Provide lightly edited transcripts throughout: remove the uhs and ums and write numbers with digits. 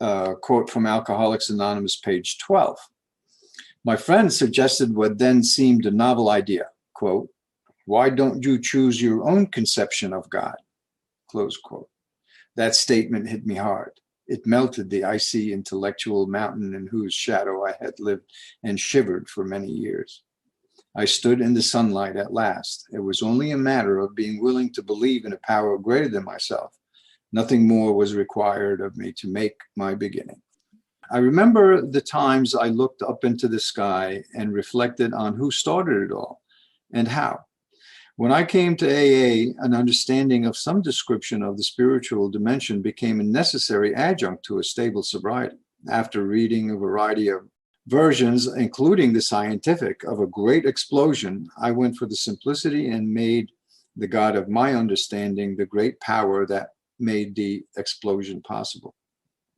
quote from Alcoholics Anonymous, page 12. My friend suggested what then seemed a novel idea, quote, why don't you choose your own conception of God, close quote. That statement hit me hard. It melted the icy intellectual mountain in whose shadow I had lived and shivered for many years. I stood in the sunlight at last. It was only a matter of being willing to believe in a power greater than myself. Nothing more was required of me to make my beginning. I remember the times I looked up into the sky and reflected on who started it all and how. When I came to AA, an understanding of some description of the spiritual dimension became a necessary adjunct to a stable sobriety. After reading a variety of versions, including the scientific, of a great explosion, I went for the simplicity and made the God of my understanding the great power that made the explosion possible.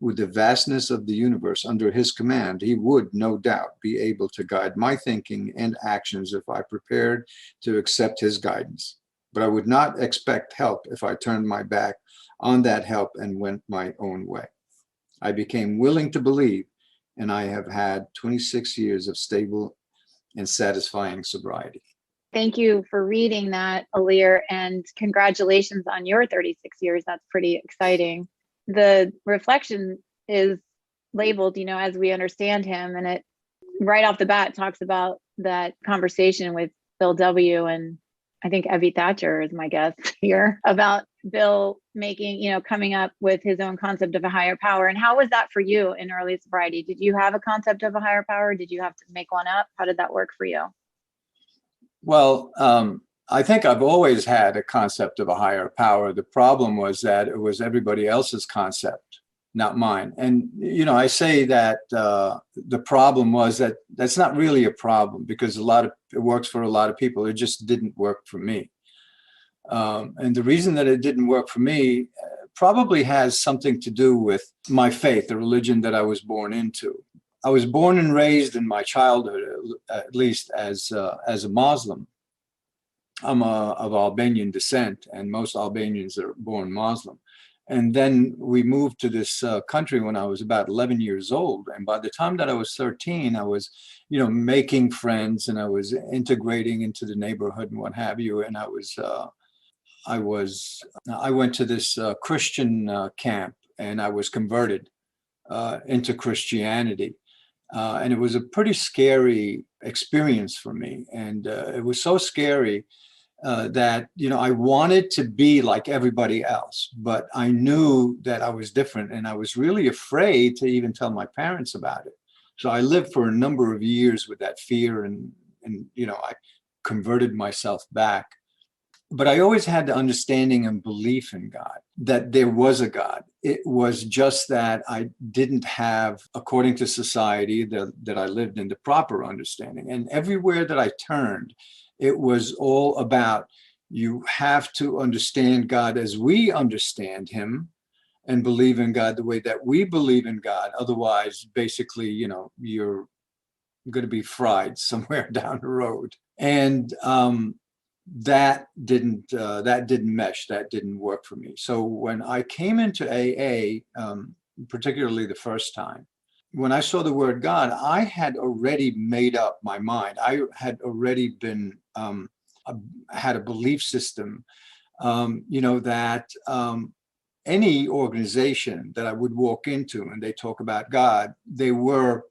With the vastness of the universe under his command, he would no doubt be able to guide my thinking and actions if I prepared to accept his guidance. But I would not expect help if I turned my back on that help and went my own way. I became willing to believe, and I have had 26 years of stable and satisfying sobriety. Thank you for reading that, Ilir, and congratulations on your 36 years. That's pretty exciting. The reflection is labeled, as we understand him, and it right off the bat talks about that conversation with Bill W. and I think Evie Thatcher is my guest here, about Bill making, coming up with his own concept of a higher power. And how was that for you in early sobriety? Did you have a concept of a higher power? Did you have to make one up? How did that work for you? Well, I think I've always had a concept of a higher power. The problem was that it was everybody else's concept, not mine. And, I say that the problem was that that's not really a problem, because it works for a lot of people. It just didn't work for me. And the reason that it didn't work for me probably has something to do with my faith, the religion that I was born into. I was born and raised in my childhood, at least as a Muslim. I'm of Albanian descent, and most Albanians are born Muslim. And then we moved to this country when I was about 11 years old. And by the time that I was 13, I was, making friends, and I was integrating into the neighborhood and what have you. And I went to this Christian camp, and I was converted into Christianity. And it was a pretty scary experience for me. And it was so scary that, I wanted to be like everybody else, but I knew that I was different, and I was really afraid to even tell my parents about it. So I lived for a number of years with that fear, and I converted myself back. But I always had the understanding and belief in God, that there was a God. It was just that I didn't have, according to society that I lived in, the proper understanding. And everywhere that I turned, it was all about, you have to understand God as we understand him, and believe in God the way that we believe in God. Otherwise, basically, you're going to be fried somewhere down the road. And that didn't mesh. That didn't work for me. So when I came into AA, particularly the first time, when I saw the word God, I had already made up my mind. I had already been had a belief system, that any organization that I would walk into and they talk about God, they were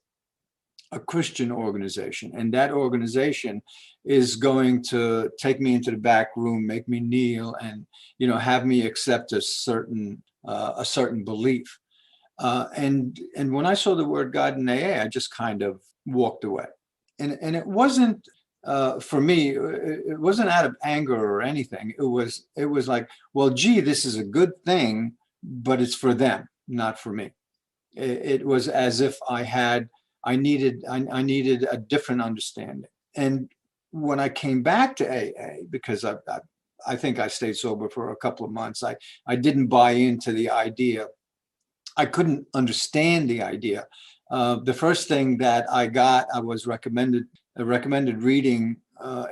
a Christian organization, and that organization is going to take me into the back room, make me kneel, and have me accept a certain belief. And when I saw the word God in AA, I just kind of walked away, and it wasn't for me. It wasn't out of anger or anything. It was like, well, gee, this is a good thing, but it's for them, not for me. It was as if I needed a different understanding. And when I came back to AA, because I think I stayed sober for a couple of months, I didn't buy into the idea. I couldn't understand the idea. The first thing that I got, I was recommended reading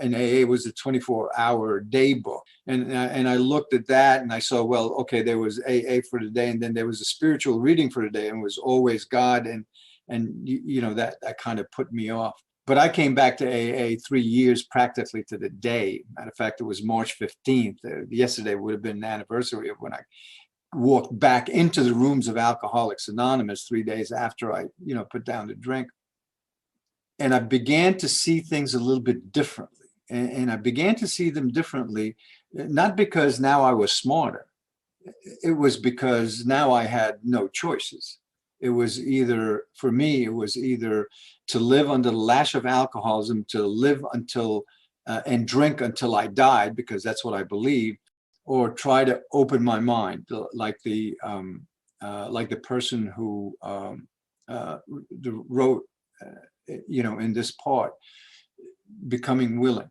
in AA was a 24-hour day book. And I looked at that and I saw, well, okay, there was AA for the day, and then there was a spiritual reading for the day, and it was always God. And that kind of put me off. But I came back to AA 3 years practically to the day. Matter of fact, it was March 15th. Yesterday would have been an anniversary of when I walked back into the rooms of Alcoholics Anonymous 3 days after I, put down the drink. And I began to see things a little bit differently. And I began to see them differently, not because now I was smarter. It was because now I had no choices. It was either to live under the lash of alcoholism, to live until and drink until I died, because that's what I believed, or try to open my mind, like the person who wrote, in this part, becoming willing.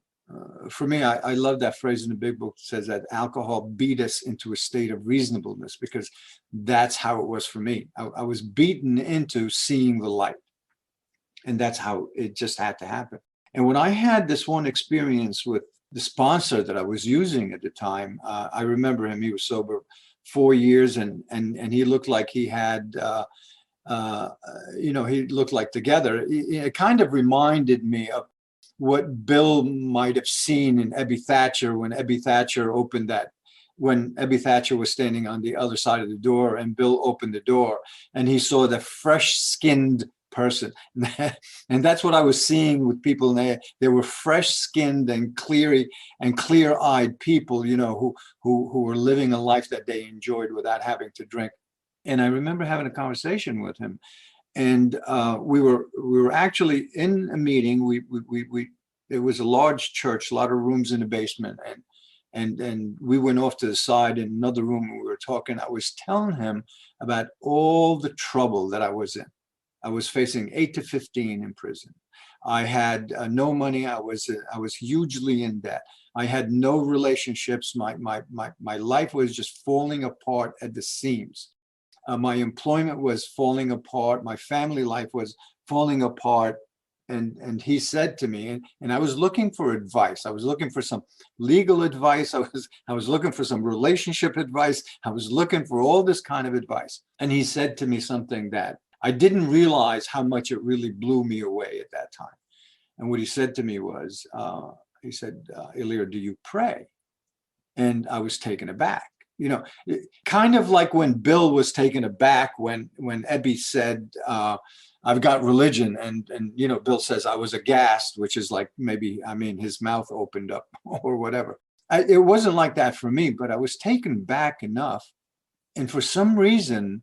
For me, I love that phrase in the big book that says that alcohol beat us into a state of reasonableness, because that's how it was for me. I was beaten into seeing the light, and that's how it just had to happen. And when I had this one experience with the sponsor that I was using at the time, I remember him. He was sober 4 years, and he looked like he had, he looked like together. It kind of reminded me of what Bill might have seen in Ebby Thatcher when Ebby Thatcher was standing on the other side of the door, and Bill opened the door, and he saw the fresh-skinned person. And that's what I was seeing with people. They were fresh-skinned and clear-eyed people, who were living a life that they enjoyed without having to drink. And I remember having a conversation with him, and we were actually in a meeting. It was a large church, a lot of rooms in the basement, and we went off to the side in another room, and we were talking. I was telling him about all the trouble that I was in. I was facing 8 to 15 in prison. I had no money. I was hugely in debt. I had no relationships. My life was just falling apart at the seams. My employment was falling apart. My family life was falling apart. And he said to me, and I was looking for advice. I was looking for some legal advice. I was looking for some relationship advice. I was looking for all this kind of advice. And he said to me something that I didn't realize how much it really blew me away at that time. And what he said to me was, he said, Ilir, do you pray? And I was taken aback. Kind of like when Bill was taken aback when Ebby said, I've got religion. And Bill says, I was aghast, which is like his mouth opened up or whatever. It wasn't like that for me, but I was taken back enough. And for some reason,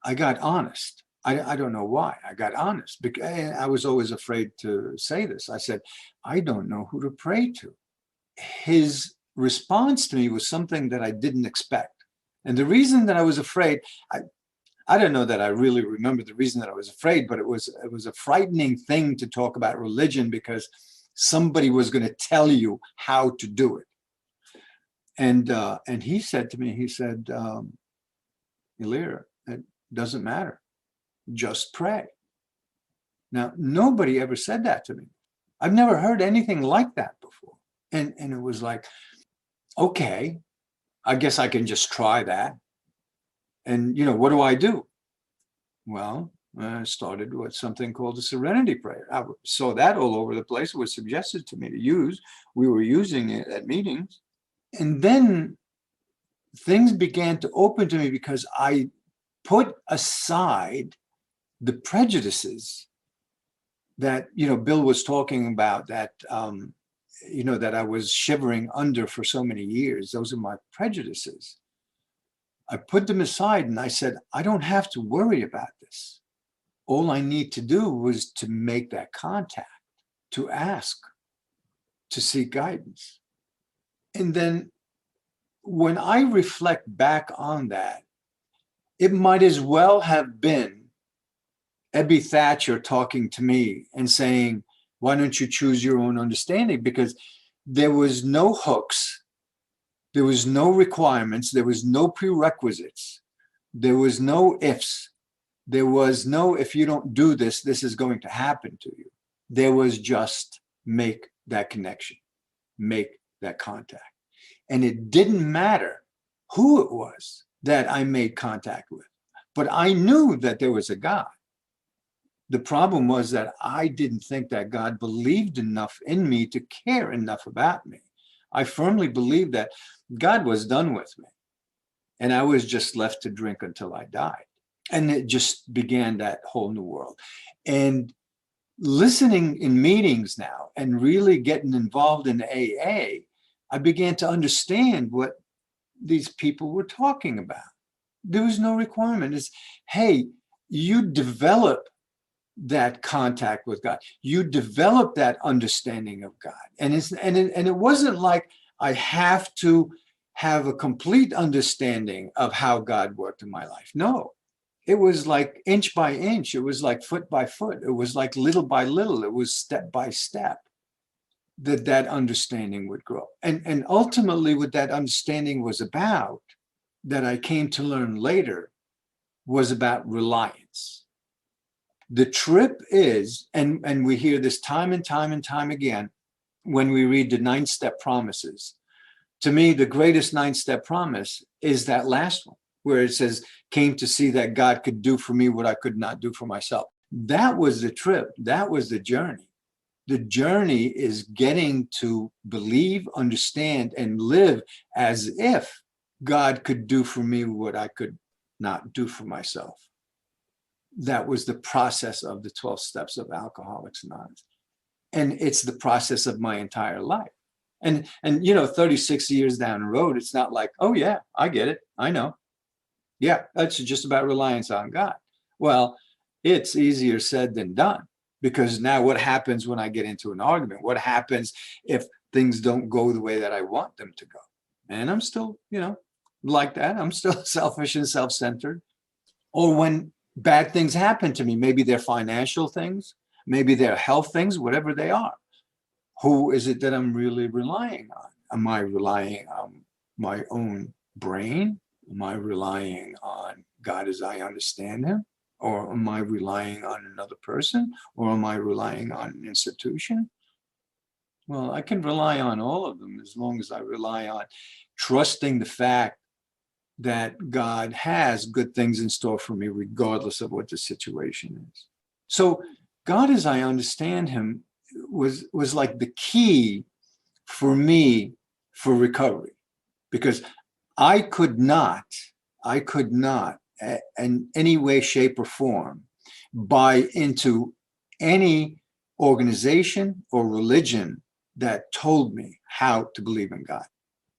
I got honest. I don't know why. I got honest, because I was always afraid to say this. I said, I don't know who to pray to. His response to me was something that I didn't expect. And the reason that I was afraid, I don't know that I really remember the reason that I was afraid, but it was a frightening thing to talk about religion, because somebody was going to tell you how to do it. And he said to me, Ilir, it doesn't matter. Just pray. Now, nobody ever said that to me. I've never heard anything like that before. And it was like, okay, I guess I can just try that. And, what do I do? Well, I started with something called the serenity prayer. I saw that all over the place. It was suggested to me to use. We were using it at meetings. And then things began to open to me, because I put aside the prejudices that, Bill was talking about, that, that I was shivering under for so many years. Those are my prejudices. I put them aside and I said, I don't have to worry about this. All I need to do was to make that contact, to ask, to seek guidance. And then when I reflect back on that, it might as well have been Ebby Thatcher talking to me and saying, why don't you choose your own understanding? Because there was no hooks. There was no requirements. There was no prerequisites. There was no ifs. There was no, if you don't do this, this is going to happen to you. There was just make that connection, make that contact. And it didn't matter who it was that I made contact with, but I knew that there was a God. The problem was that I didn't think that God believed enough in me to care enough about me. I firmly believed that God was done with me, and I was just left to drink until I died. And it just began that whole new world. And listening in meetings now and really getting involved in AA, I began to understand what these people were talking about. There was no requirement. It's, hey, you develop that contact with God. You develop that understanding of God. And it wasn't like I have to have a complete understanding of how God worked in my life. No, it was like inch by inch. It was like foot by foot. It was like little by little. It was step by step that understanding would grow. And ultimately what that understanding was about, that I came to learn later, was about reliance. The trip is, and we hear this time and time and time again when we read the 9-step promises. To me, the greatest 9-step promise is that last one, where it says, came to see that God could do for me what I could not do for myself. That was the trip. That was the journey. The journey is getting to believe, understand, and live as if God could do for me what I could not do for myself. That was the process of the 12 steps of Alcoholics Anonymous. And it's the process of my entire life. And 36 years down the road, it's not like, oh yeah, I get it. I know. Yeah, that's just about reliance on God. Well, it's easier said than done, because now what happens when I get into an argument? What happens if things don't go the way that I want them to go? And I'm still, like that. I'm still selfish and self-centered. Or when bad things happen to me, maybe they're financial things, maybe they're health things, whatever they are. Who is it that I'm really relying on? Am I relying on my own brain? Am I relying on God as I understand him? Or am I relying on another person? Or am I relying on an institution? Well, I can rely on all of them as long as I rely on trusting the fact that God has good things in store for me, regardless of what the situation is. So God, as I understand him, was like the key for me for recovery, because I could not in any way, shape, or form buy into any organization or religion that told me how to believe in God.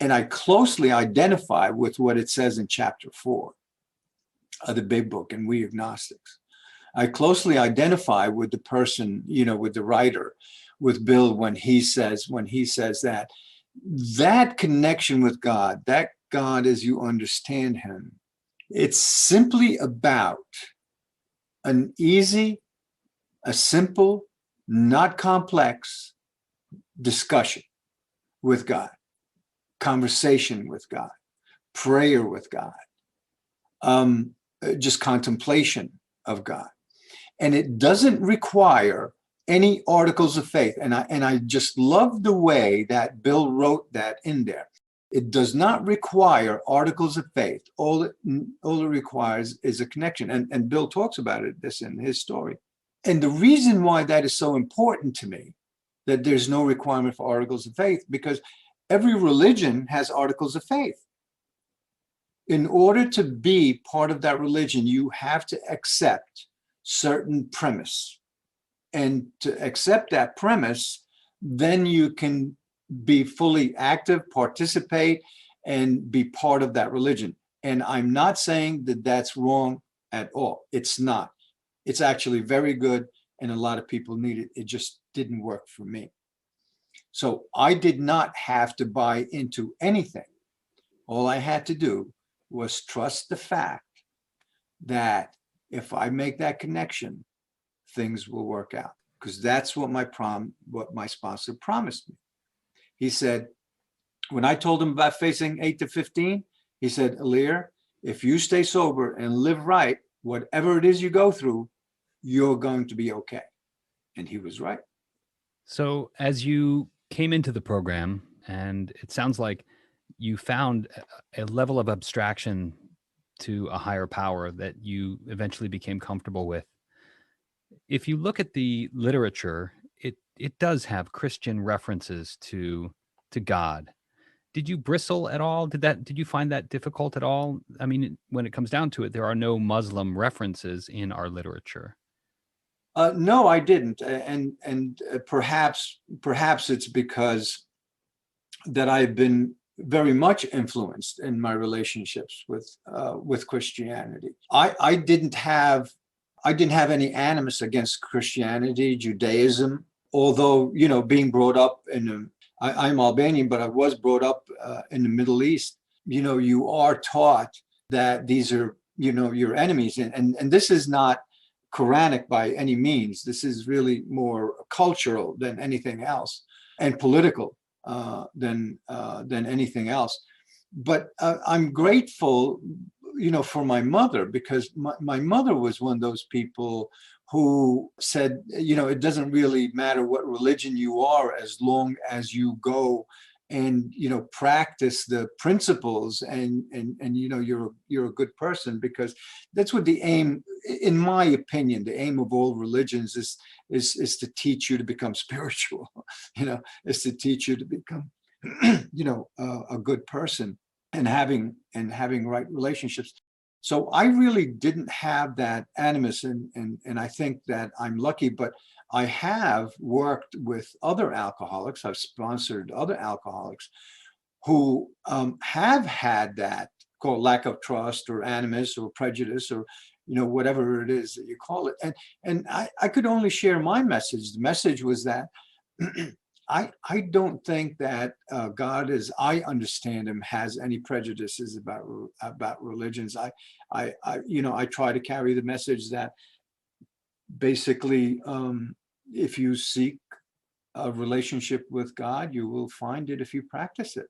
And I closely identify with what it says in chapter 4 of the big book, and We Agnostics. I closely identify with the person, with the writer, with Bill, when he says that connection with God, that God as you understand him, it's simply about a simple, not complex discussion with God, conversation with God, prayer with God, just contemplation of God. And it doesn't require any articles of faith. And I just love the way that Bill wrote that in there. It does not require articles of faith. All it requires is a connection. And Bill talks about this in his story. And the reason why that is so important to me, that there's no requirement for articles of faith, because every religion has articles of faith. In order to be part of that religion, you have to accept certain premise. And to accept that premise, then you can be fully active, participate, and be part of that religion. And I'm not saying that that's wrong at all. It's not. It's actually very good, and a lot of people need it. It just didn't work for me. So I did not have to buy into anything. All I had to do was trust the fact that if I make that connection, things will work out, because that's what my sponsor promised me. He said, when I told him about facing 8 to 15, he said, Ilir, if you stay sober and live right, whatever it is you go through, you're going to be okay. And he was right. So as you came into the program, and it sounds like you found a level of abstraction to a higher power that you eventually became comfortable with. If you look at the literature, it does have Christian references to God. Did you bristle at all? Did you find that difficult at all? I mean, when it comes down to it, there are no Muslim references in our literature. No, I didn't, and perhaps it's because that I've been very much influenced in my relationships with Christianity. I didn't have any animus against Christianity, Judaism, although, you know, being brought up I'm Albanian, but I was brought up in the Middle East. You know, you are taught that these are, you know, your enemies, and this is not Quranic by any means. This is really more cultural than anything else, and political than anything else. But I'm grateful, you know, for my mother, because my mother was one of those people who said, you know, it doesn't really matter what religion you are as long as you go and, you know, practice the principles and you know, you're a good person, because that's what the aim, in my opinion, the aim of all religions is to teach you to become spiritual, you know, is to teach you to become, you know, a good person and having right relationships. So I really didn't have that animus, and I think that I'm lucky, but I have worked with other alcoholics. I've sponsored other alcoholics who have had that, called lack of trust or animus or prejudice, or, you know, whatever it is that you call it. And I could only share my message. The message was that I don't think that God, as I understand him, has any prejudices about religions. I you know, I try to carry the message that basically, if you seek a relationship with God, you will find it if you practice it.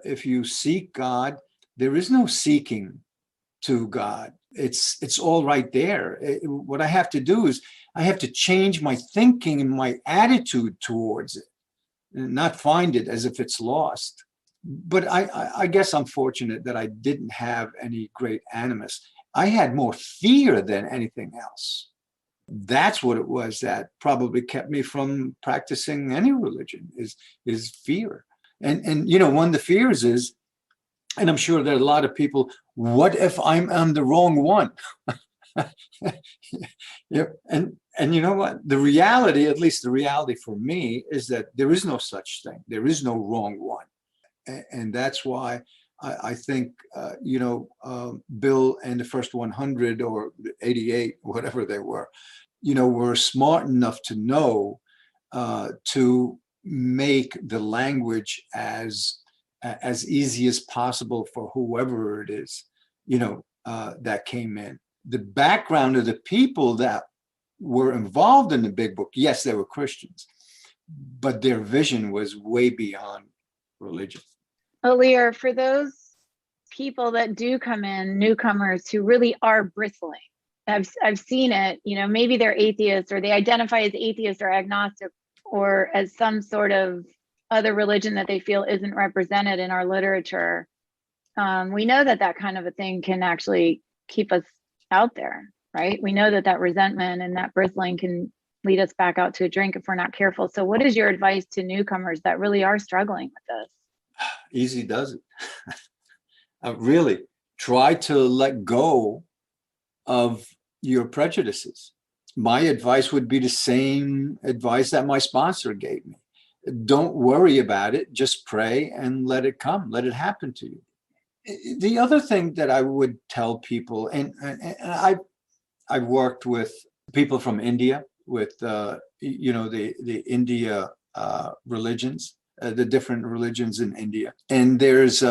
If you seek God, there is no seeking to God. It's all right there. What I have to do is I have to change my thinking and my attitude towards it, and not find it as if it's lost. But I guess I'm fortunate that I didn't have any great animus. I had more fear than anything else. That's what it was that probably kept me from practicing any religion, is fear. And you know, one of the fears is, and I'm sure there are a lot of people, what if I'm on the wrong one? Yeah, and you know what? The reality, at least the reality for me, is that there is no such thing. There is no wrong one. And that's why I think, you know, Bill and the first 100 or 88, whatever they were, you know, were smart enough to know to make the language as easy as possible for whoever it is, you know, that came in. The background of the people that were involved in the big book, yes, they were Christians, but their vision was way beyond religion. Ilir, for those people that do come in, newcomers who really are bristling, I've seen it, you know, maybe they're atheists, or they identify as atheist or agnostic, or as some sort of other religion that they feel isn't represented in our literature. We know that kind of a thing can actually keep us out there, right? We know that resentment and that bristling can lead us back out to a drink if we're not careful. So what is your advice to newcomers that really are struggling with this? Easy does it. Really try to let go of your prejudices. My advice would be the same advice that my sponsor gave me. Don't worry about it. Just pray and let it come. Let it happen to you. The other thing that I would tell people, and I've worked with people from India, with you know, the India religions, the different religions in India, and there's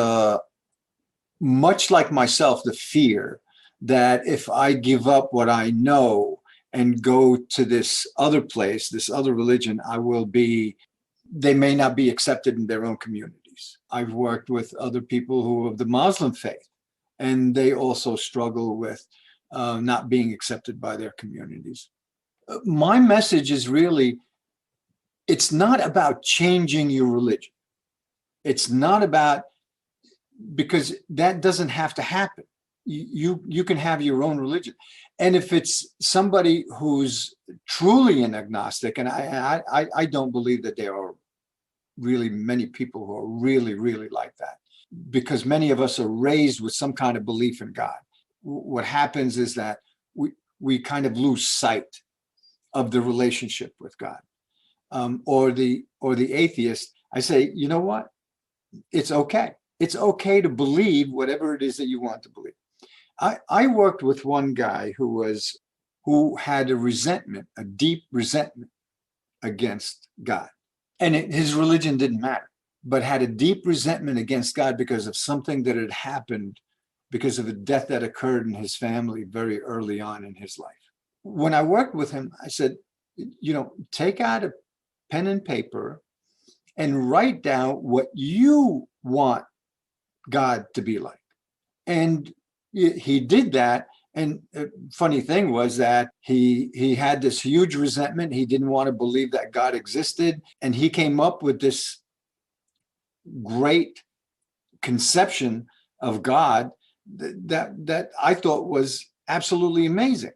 much like myself, the fear that if I give up what I know and go to this other place, this other religion, they may not be accepted in their own communities. I've worked with other people who are of the Muslim faith, and they also struggle with not being accepted by their communities. My message is really, it's not about changing your religion. It's not about, because that doesn't have to happen. You can have your own religion. And if it's somebody who's truly an agnostic, and I don't believe that there are really many people who are really, really like that, because many of us are raised with some kind of belief in God. What happens is that we kind of lose sight of the relationship with God. Or the atheist, I say, you know what? It's okay. It's okay to believe whatever it is that you want to believe. I worked with one guy who had a deep resentment against God. And his religion didn't matter, but had a deep resentment against God because of something that had happened, because of a death that occurred in his family very early on in his life. When I worked with him, I said, take out a pen and paper and write down what you want God to be like. And he did that. And funny thing was that he had this huge resentment. He didn't want to believe that God existed. And he came up with this great conception of God that I thought was absolutely amazing.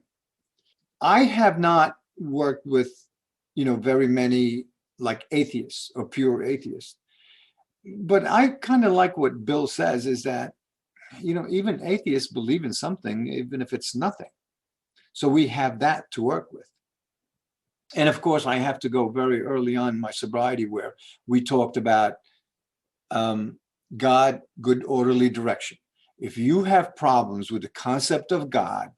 I have not worked with, very many like atheists or pure atheists, but I kind of like what Bill says is that, even atheists believe in something, even if it's nothing. So we have that to work with. And of course, I have to go very early on in my sobriety where we talked about God, good orderly direction. If you have problems with the concept of God,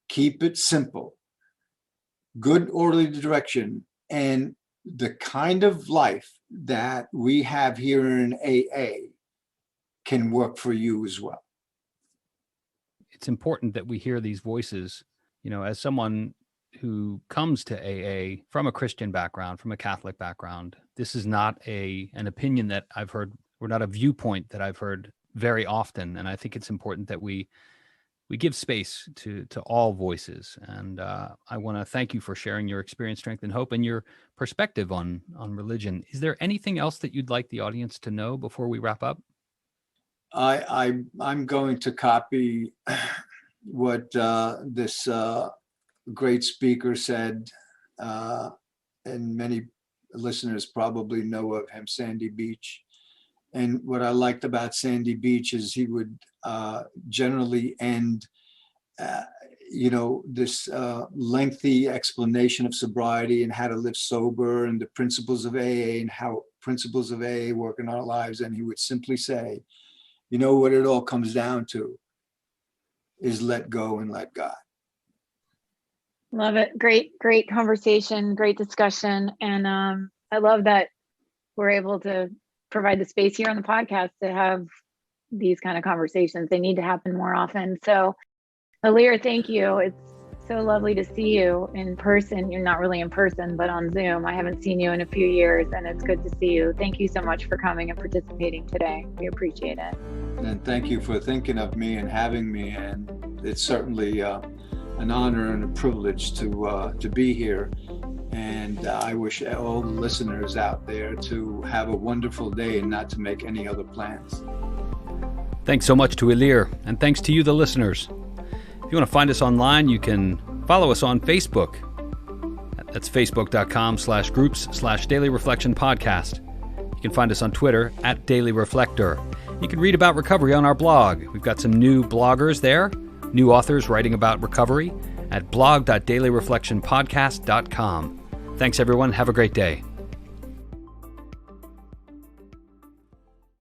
keep it simple. Good orderly direction, and the kind of life that we have here in AA can work for you as well. It's important that we hear these voices. As someone who comes to AA from a Christian background, from a Catholic background, this is not an opinion that I've heard, or not a viewpoint that I've heard very often. And I think it's important that we give space to all voices. And I want to thank you for sharing your experience, strength, and hope, and your perspective on religion. Is there anything else that you'd like the audience to know before we wrap up? I'm going to copy what this great speaker said, and many listeners probably know of him, Sandy Beach. And what I liked about Sandy Beach is he would generally end, this lengthy explanation of sobriety and how to live sober and the principles of AA and how principles of AA work in our lives. And he would simply say, what it all comes down to is let go and let God. Love it. Great conversation, great discussion. And I love that we're able to provide the space here on the podcast to have these kind of conversations. They need to happen more often. So Ilir, thank you. It's so lovely to see you in person. You're not really in person, but on Zoom. I haven't seen you in a few years, and it's good to see you. Thank you so much for coming and participating today. We appreciate it. And thank you for thinking of me and having me. And it's certainly an honor and a privilege to be here. And I wish all the listeners out there to have a wonderful day and not to make any other plans. Thanks so much to Ilir, and thanks to you, the listeners. If you want to find us online, you can follow us on Facebook. That's facebook.com/groups/Daily Reflection Podcast. You can find us on Twitter @Daily Reflector. You can read about recovery on our blog. We've got some new bloggers there, new authors writing about recovery at blog.dailyreflectionpodcast.com. Thanks, everyone. Have a great day.